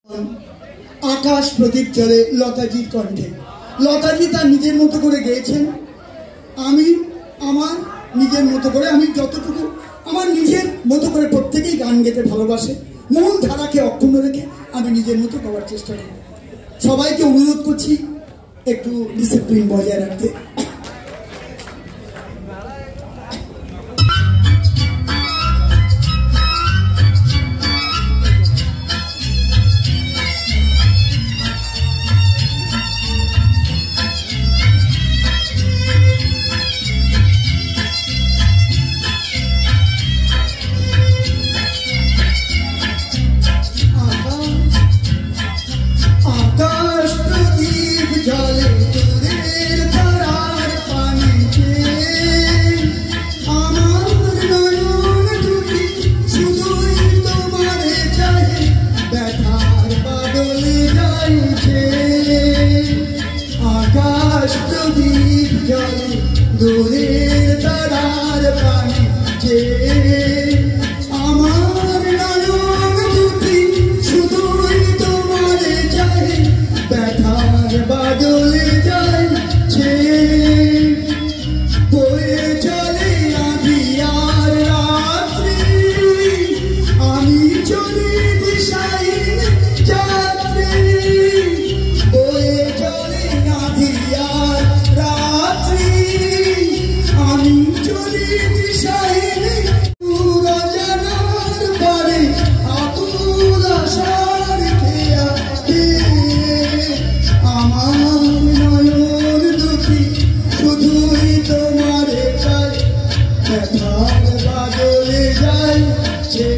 আকাশ প্রদীপ জ্বলে লতাজির কণ্ঠে। লতাজি তার নিজের মতো করে গেয়েছেন, আমি আমার নিজের মতো করে, আমি যতটুকু আমার নিজের মতো করে, প্রত্যেকেই গান গেতে ভালোবাসে, মূল ধারাকে অক্ষুণ্ণ রেখে আমি নিজের মতো করার চেষ্টা করি। সবাইকে অনুরোধ করছি একটু ডিসিপ্লিন বজায় রাখতে। দূরের তারার পানে যে আমার নয়ন দুটি শুধুই তোমারে চাই, ব্যথার বাদলে যাইছে বয়ে চলে আঁধিয়ার রাত্রি, আমি চলি দিশাহীন যাত্রী, বয়ে চলে আঁধিয়ার রাত্রি, আমি চলি দিশাহীন পুরা জানার পরে আকুল আশার খেয়া আমার নয়ন দুটি শুধুই তোমারে চাই, ব্যথার বাদলে যাইছে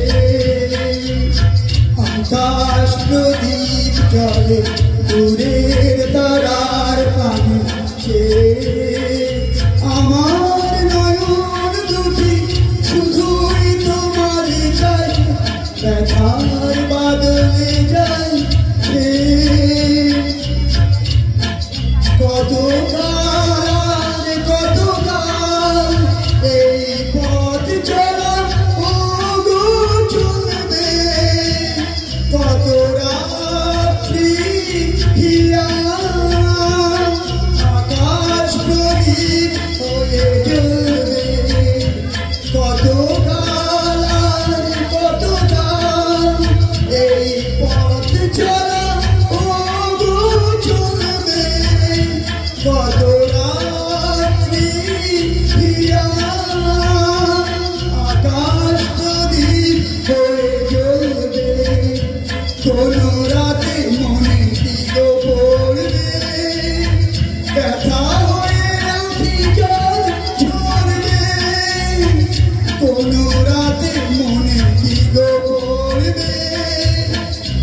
আকাশ প্রদীপ জ্বলে দূরের তারার পানে যে আমার নয়ন দুটি শুধুই তোমারে চাই, ব্যথার বাদলে যাইছে কতকাল কতকাল এই পথ চলা ও গো চলবে, কত রাত্রি হিয়া আকাশ প্রদীপ হয়ে জ্বলবে, কতকাল আর কতকাল এই পথ চলা ও গো চলবে, কত রাত্রি হিয়া আকাশ প্রদীপ হয়ে জ্বলবে, কোন রাতে মনে দিগো পড়বে, ব্যথা হয়ে আঁখি জল ঝরবে, কোন রাতে মনে দিগো পড়বে,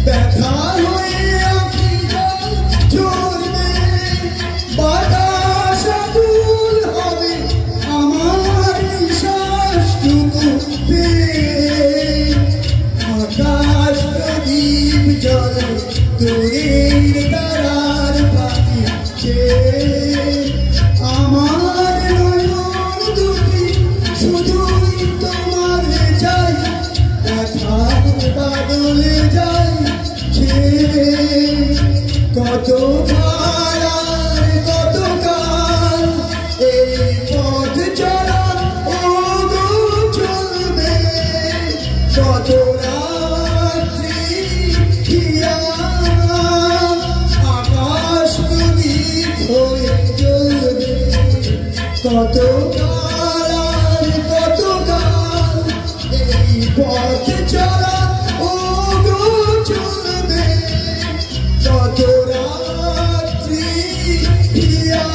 ব্যথা হয়ে আঁখি জল ঝরবে, বাতাস আকুল হবে আমার নিঃশ্বাসটুকু পেয়ে, আকাশ প্রদীপ জ্বলে দূরের তারার পানে যে আমার নয়ন দুটি শুধুই তোমারে চাই, ব্যথার বাদলে যাইছে কত কাল আর কত কাল এই পথ চলা ও গো চলবে, কত রাত্রি হিয়া আকাশ প্রদীপ হয়ে জ্বলবে, কত কাল আর কত কাল এই পথ চলা ও গো চলবে, কত রাত্রি হিয়া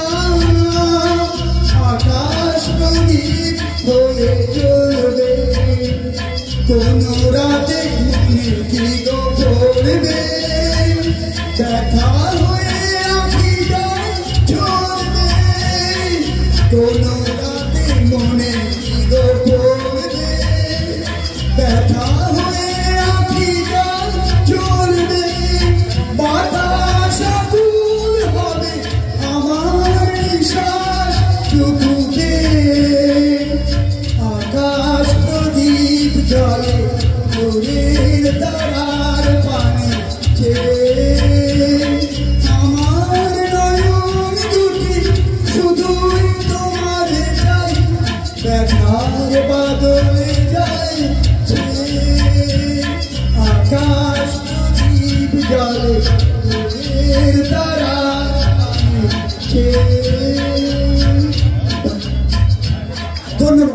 আকাশ প্রদীপ হয়ে জ্বলবে, কোন রাতে মনে দিগো পড়বে, ব্যথা হয়ে আঁখি জল ঝরবে, কোন রাতে মনে দিগো পড়বে, ব্যথা হয়ে আঁখি জল ঝরবে, বাতাস আকুল হবে আমার নিঃশ্বাসটুকু পেয়ে, আকাশ প্রদীপ জ্বলে দূরের তারার পানে যে ছাড় বাদল